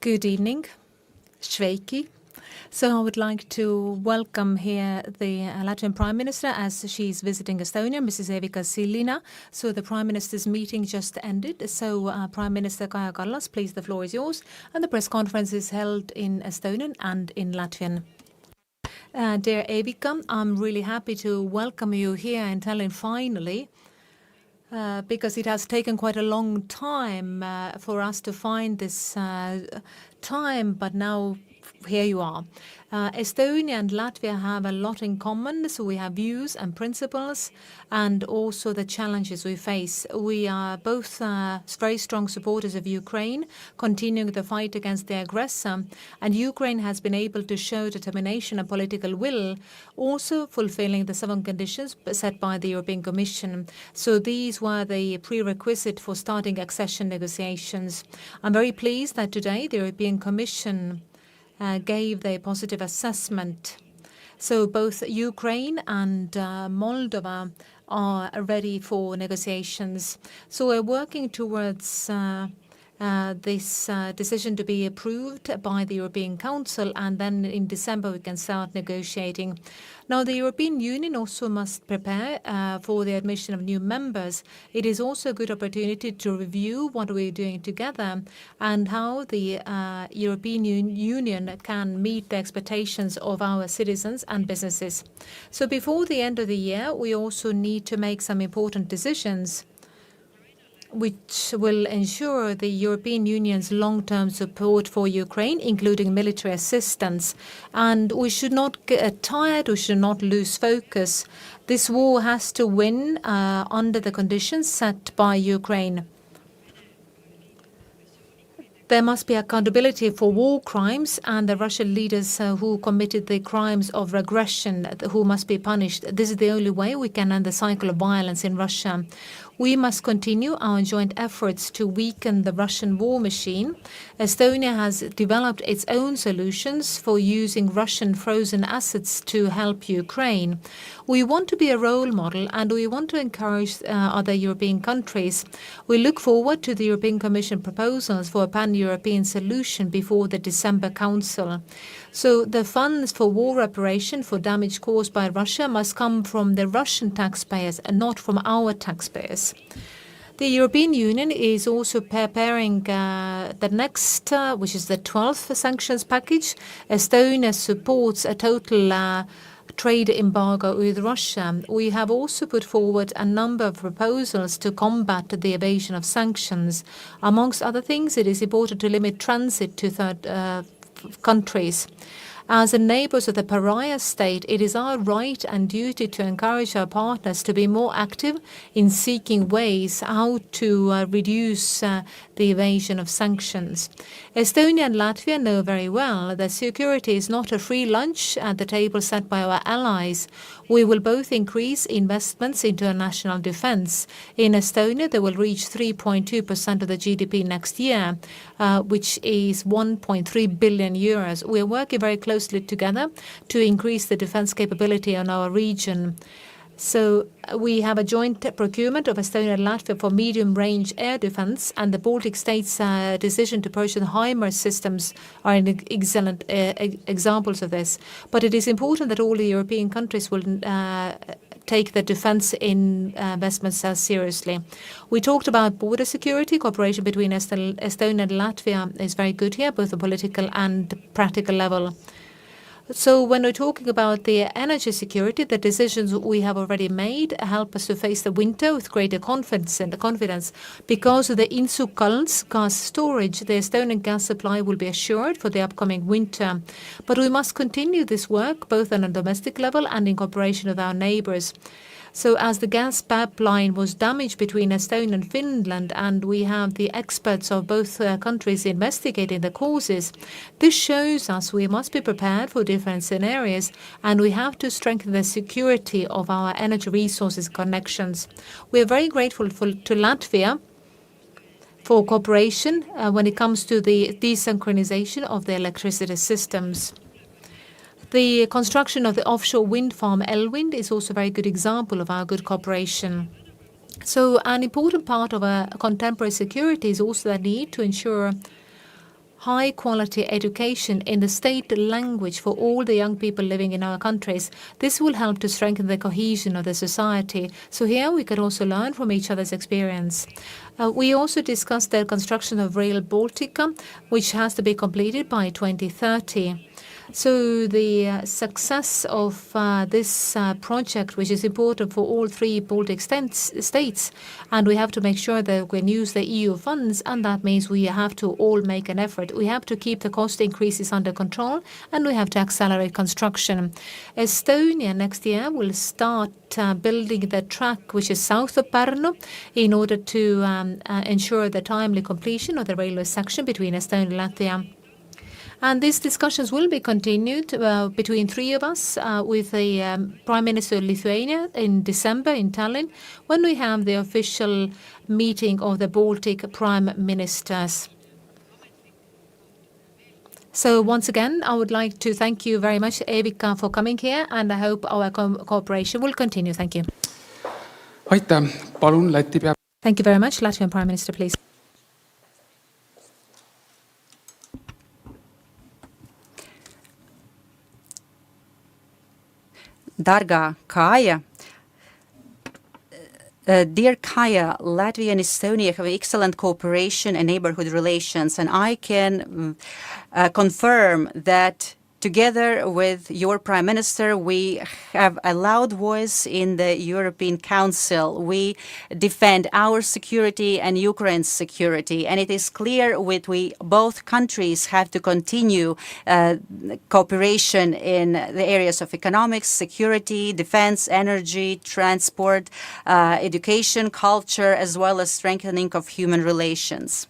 Good evening, Sveiki. So I would like to welcome here the Latvian Prime Minister as she's visiting Estonia, Mrs. Evika Silina. So the Prime Minister's meeting just ended. So Prime Minister Kaja Kallas, please, the floor is yours. And the press conference is held in Estonian and in Latvian. Dear Evika, I'm really happy to welcome you here in Tallinn finally. Because it has taken quite a long time for us to find this time, but now here you are. Estonia and Latvia have a lot in common, so we have views and principles and also the challenges we face. We are both very strong supporters of Ukraine, continuing the fight against the aggressor, and Ukraine has been able to show determination and political will, also fulfilling the 7 conditions set by the European Commission. So these were the prerequisite for starting accession negotiations. I'm very pleased that today the European Commission gave the positive assessment. So both Ukraine and Moldova are ready for negotiations. So we're working towards this decision to be approved by the European Council, and then in December we can start negotiating. Now the European Union also must prepare for the admission of new members. It is also a good opportunity to review what we're doing together and how the European Union can meet the expectations of our citizens and businesses. So before the end of the year, we also need to make some important decisions which will ensure the European Union's long-term support for Ukraine, including military assistance. And we should not get tired, we should not lose focus. This war has to win under the conditions set by Ukraine. There must be accountability for war crimes, and the Russian leaders who committed the crimes of aggression who must be punished. This is the only way we can end the cycle of violence in Russia. We must continue our joint efforts to weaken the Russian war machine. Estonia has developed its own solutions for using Russian frozen assets to help Ukraine. We want to be a role model, and we want to encourage other European countries. We look forward to the European Commission proposals for a pan-European solution before the December Council. So the funds for war reparation for damage caused by Russia must come from the Russian taxpayers and not from our taxpayers. The European Union is also preparing the next, which is the 12th sanctions package. Estonia supports a total trade embargo with Russia. We have also put forward a number of proposals to combat the evasion of sanctions. Amongst other things, it is important to limit transit to third countries. As neighbors of the pariah state, it is our right and duty to encourage our partners to be more active in seeking ways how to reduce the evasion of sanctions. Estonia and Latvia know very well that security is not a free lunch at the table set by our allies. We will both increase investments into national defense. In Estonia, they will reach 3.2% of the GDP next year, which is 1.3 billion euros. We are working very closely together to increase the defense capability in our region. So we have a joint procurement of Estonia and Latvia for medium-range air defense, and the Baltic states' decision to purchase HIMARS systems are excellent examples of this. But it is important that all the European countries will take the defense investments seriously. We talked about border security. Cooperation between Estonia and Latvia is very good here, both on political and practical level. So when we're talking about the energy security, the decisions we have already made help us to face the winter with greater confidence. Because of the Inčukalns gas storage, the Estonian gas supply will be assured for the upcoming winter. But we must continue this work both on a domestic level and in cooperation with our neighbors. So as the gas pipeline was damaged between Estonia and Finland, and we have the experts of both countries investigating the causes, this shows us we must be prepared for different scenarios, and we have to strengthen the security of our energy resources connections. We are very grateful to Latvia for cooperation when it comes to the desynchronization of the electricity systems. The construction of the offshore wind farm Elwind is also a very good example of our good cooperation. So an important part of a contemporary security is also the need to ensure high-quality education in the state language for all the young people living in our countries. This will help to strengthen the cohesion of the society. So here we can also learn from each other's experience. We also discussed the construction of Rail Baltica, which has to be completed by 2030. So the success of this project, which is important for all three Baltic states, and we have to make sure that we can use the EU funds, and that means we have to all make an effort. We have to keep the cost increases under control, and we have to accelerate construction. Estonia next year will start building the track which is south of Pärnu in order to ensure the timely completion of the railway section between Estonia and Latvia. And these discussions will be continued between three of us with the Prime Minister of Lithuania in December in Tallinn, when we have the official meeting of the Baltic Prime Ministers. So once again, I would like to thank you very much, Evika, for coming here, and I hope our cooperation will continue. Thank you. Thank you very much. Latvian Prime Minister, please. Dargā Kāja, dear Kāja, Latvia and Estonia have excellent cooperation and neighborhood relations, and I can confirm that together with your Prime Minister, we have a loud voice in the European Council. We defend our security and Ukraine's security, and it is clear that we both countries have to continue cooperation in the areas of economics, security, defense, energy, transport, education, culture, as well as strengthening of human relations.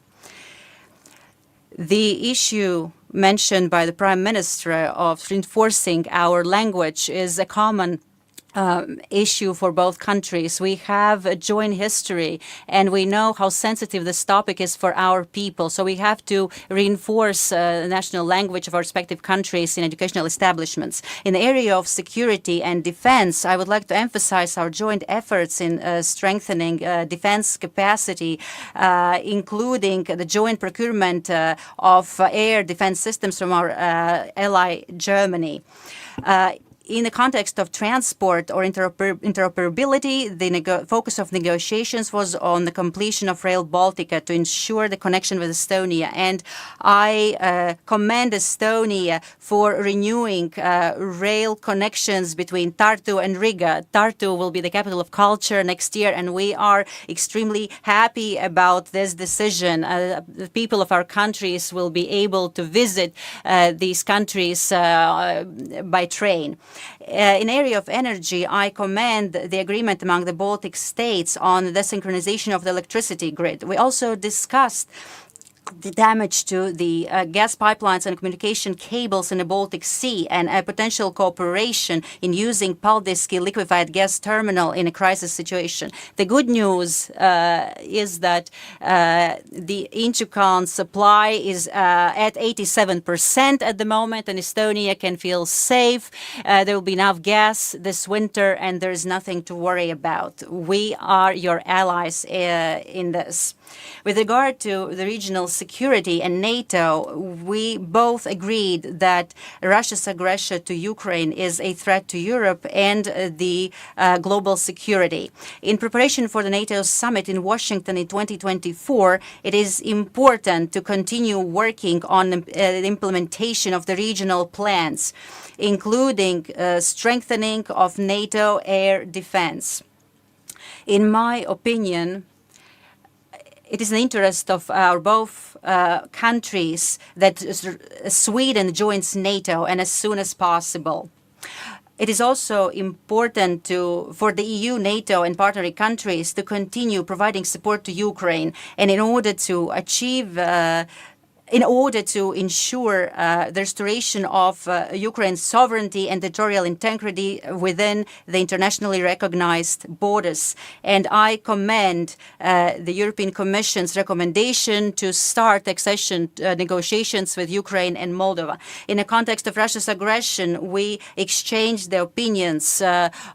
The issue mentioned by the Prime Minister of reinforcing our language is a common issue for both countries. We have a joint history, and we know how sensitive this topic is for our people. So we have to reinforce the national language of our respective countries in educational establishments. In the area of security and defense, I would like to emphasize our joint efforts in strengthening defense capacity, including the joint procurement of air defense systems from our ally Germany. In the context of transport or interoperability, the focus of negotiations was on the completion of Rail Baltica to ensure the connection with Estonia. And I commend Estonia for renewing rail connections between Tartu and Riga. Tartu will be the capital of culture next year, and we are extremely happy about this decision. The people of our countries will be able to visit these countries by train. In the area of energy, I commend the agreement among the Baltic states on the synchronization of the electricity grid. We also discussed the damage to the gas pipelines and communication cables in the Baltic Sea, and a potential cooperation in using Paldiski liquefied gas terminal in a crisis situation. The good news is that the Inčukalns supply is at 87% at the moment, and Estonia can feel safe. There will be enough gas this winter, and there is nothing to worry about. We are your allies in this. With regard to the regional security and NATO, we both agreed that Russia's aggression to Ukraine is a threat to Europe and the global security. In preparation for the NATO summit in Washington in 2024, it is important to continue working on the implementation of the regional plans, including strengthening of NATO air defense. In my opinion, it is in the interest of our both countries that Sweden joins NATO, and as soon as possible. It is also important for the EU, NATO, and partner countries to continue providing support to Ukraine, and in order to ensure the restoration of Ukraine's sovereignty and territorial integrity within the internationally recognized borders. And I commend the European Commission's recommendation to start accession negotiations with Ukraine and Moldova. In the context of Russia's aggression, we exchanged the opinions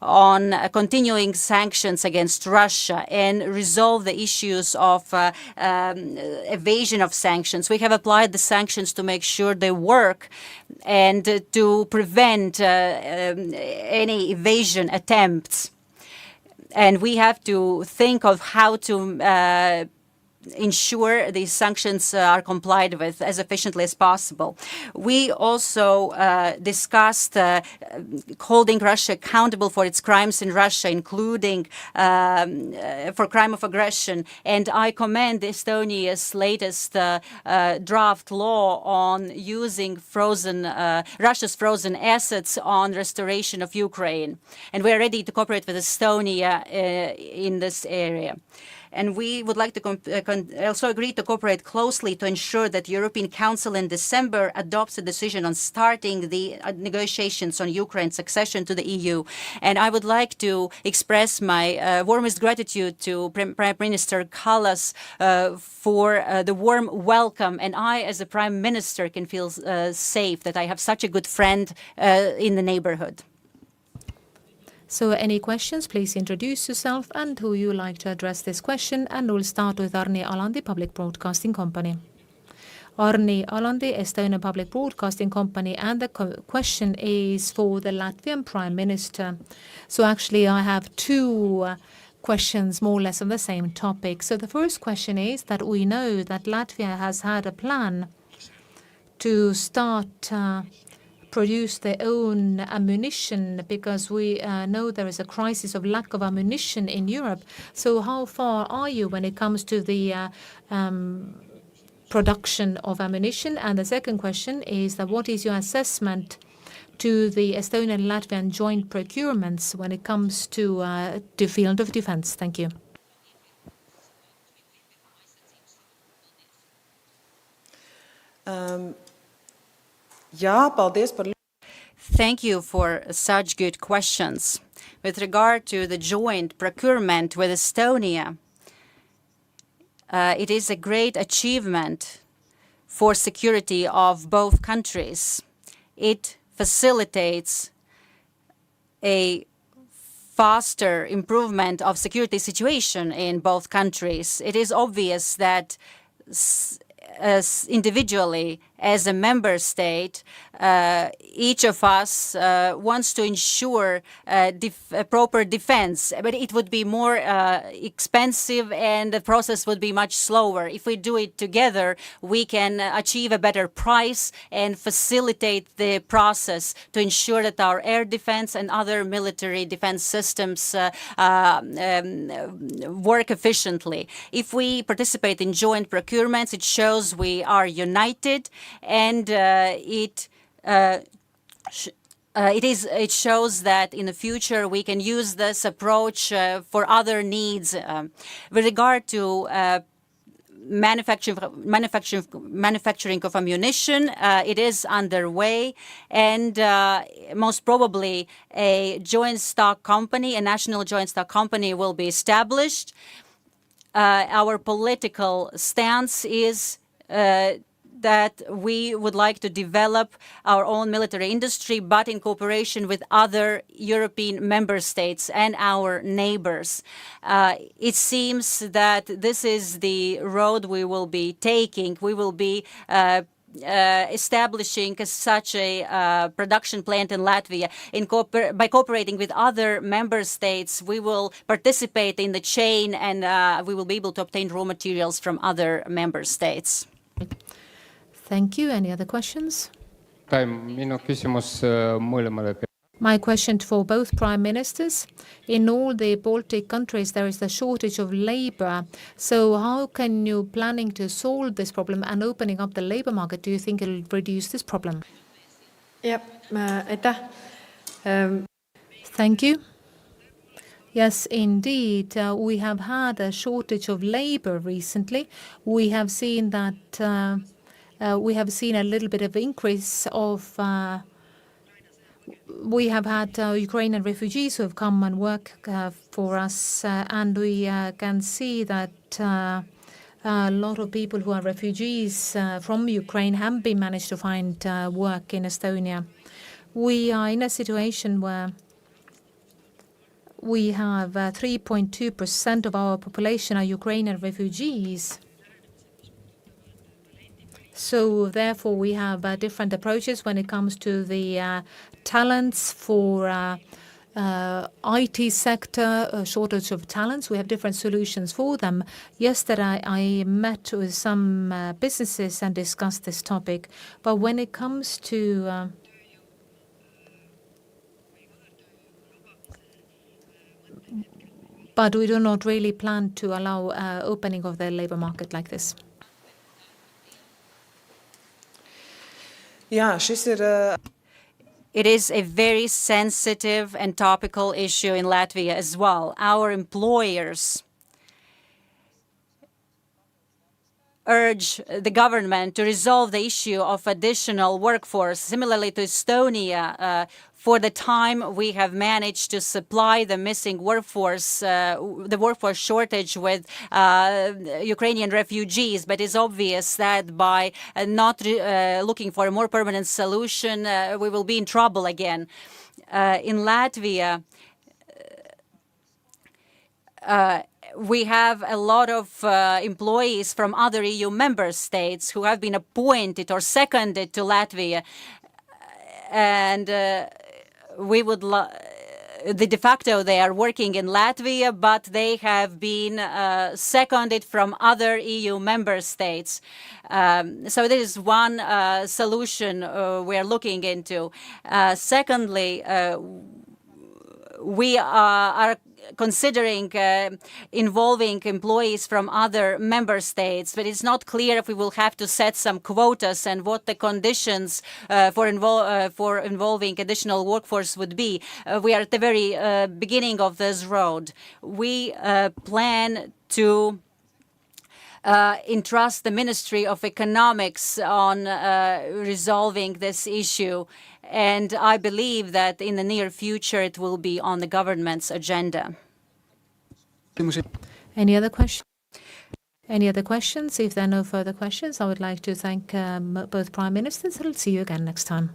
on continuing sanctions against Russia and resolve the issues of evasion of sanctions. We have a applied the sanctions to make sure they work and to prevent any evasion attempts. And we have to think of how to ensure these sanctions are complied with as efficiently as possible. We also discussed holding Russia accountable for its crimes in Russia, including for crime of aggression. And I commend Estonia's latest draft law on using Russia's frozen assets on restoration of Ukraine. And we are ready to cooperate with Estonia in this area. And we would like to also agree to cooperate closely to ensure that the European Council in December adopts a decision on starting the negotiations on Ukraine's accession to the EU. And I would like to express my warmest gratitude to Prime Minister Kallas for the warm welcome. And I, as a Prime Minister, can feel safe that I have such a good friend in the neighborhood. So any questions, please introduce yourself and who you like to address this question. And we'll start with Arni Alandi, Public Broadcasting Company. Arni Alandi, Estonia Public Broadcasting Company, and the question is for the Latvian Prime Minister. So actually I have two questions more or less on the same topic. So the first question is that we know that Latvia has had a plan to start produce their own ammunition because we know there is a crisis of lack of ammunition in Europe. So how far are you when it comes to the production of ammunition? And the second question is that what is your assessment to the Estonian and Latvian joint procurements when it comes to the field of defense? Thank you. Thank you for such good questions. With regard to the joint procurement with Estonia, it is a great achievement for security of both countries. It facilitates a faster improvement of security situation in both countries. It is obvious that as individually, as a member state, each of us wants to ensure proper defense, but it would be more expensive and the process would be much slower. If we do it together, we can achieve a better price and facilitate the process to ensure that our air defense and other military defense systems work efficiently. If we participate in joint procurements, it shows we are united, and it shows that in the future we can use this approach for other needs. With regard to manufacturing of ammunition, it is underway, and most probably a joint stock company, a national joint stock company, will be established. Our political stance is that we would like to develop our own military industry, but in cooperation with other European member states and our neighbors. It seems that this is the road we will be taking. We will be establishing such a production plant in Latvia. By cooperating with other member states, we will participate in the chain, and we will be able to obtain raw materials from other member states. Thank you. Any other questions? My question for both prime ministers. In all the Baltic countries, there is a shortage of labor. So how can you planning to solve this problem and opening up the labor market? Do you think it will reduce this problem? Thank you. Yes, indeed. We have had a shortage of labor recently. We have seen that we have seen a little bit of increase of we have had Ukrainian refugees who have come and work for us, and we can see that a lot of people who are refugees from Ukraine have been managed to find work in Estonia. We are in a situation where we have 3.2% of our population are Ukrainian refugees. So therefore, we have different approaches when it comes to the talents for IT sector, shortage of talents. We have different solutions for them. Yesterday, I met with some businesses and discussed this topic. But when it comes to but we do not really plan to allow opening of the labor market like this. It is a very sensitive and topical issue in Latvia as well. Our employers urge the government to resolve the issue of additional workforce. Similarly to Estonia, for the time we have managed to supply the missing workforce, the workforce shortage with Ukrainian refugees, but it's obvious that by not looking for a more permanent solution, we will be in trouble again. In Latvia, we have a lot of employees from other EU member states who have been appointed or seconded to Latvia, and we would the de facto they are working in Latvia, but they have been seconded from other EU member states. So this is one solution we are looking into. Secondly, we are considering involving employees from other member states, but it's not clear if we will have to set some quotas and what the conditions for involving additional workforce would be. We are at the very beginning of this road. We plan to entrust the Ministry of Economics on resolving this issue. And I believe that in the near future it will be on the government's agenda. Any other questions? Any other questions? If there are no further questions, I would like to thank both Prime Ministers. I'll see you again next time.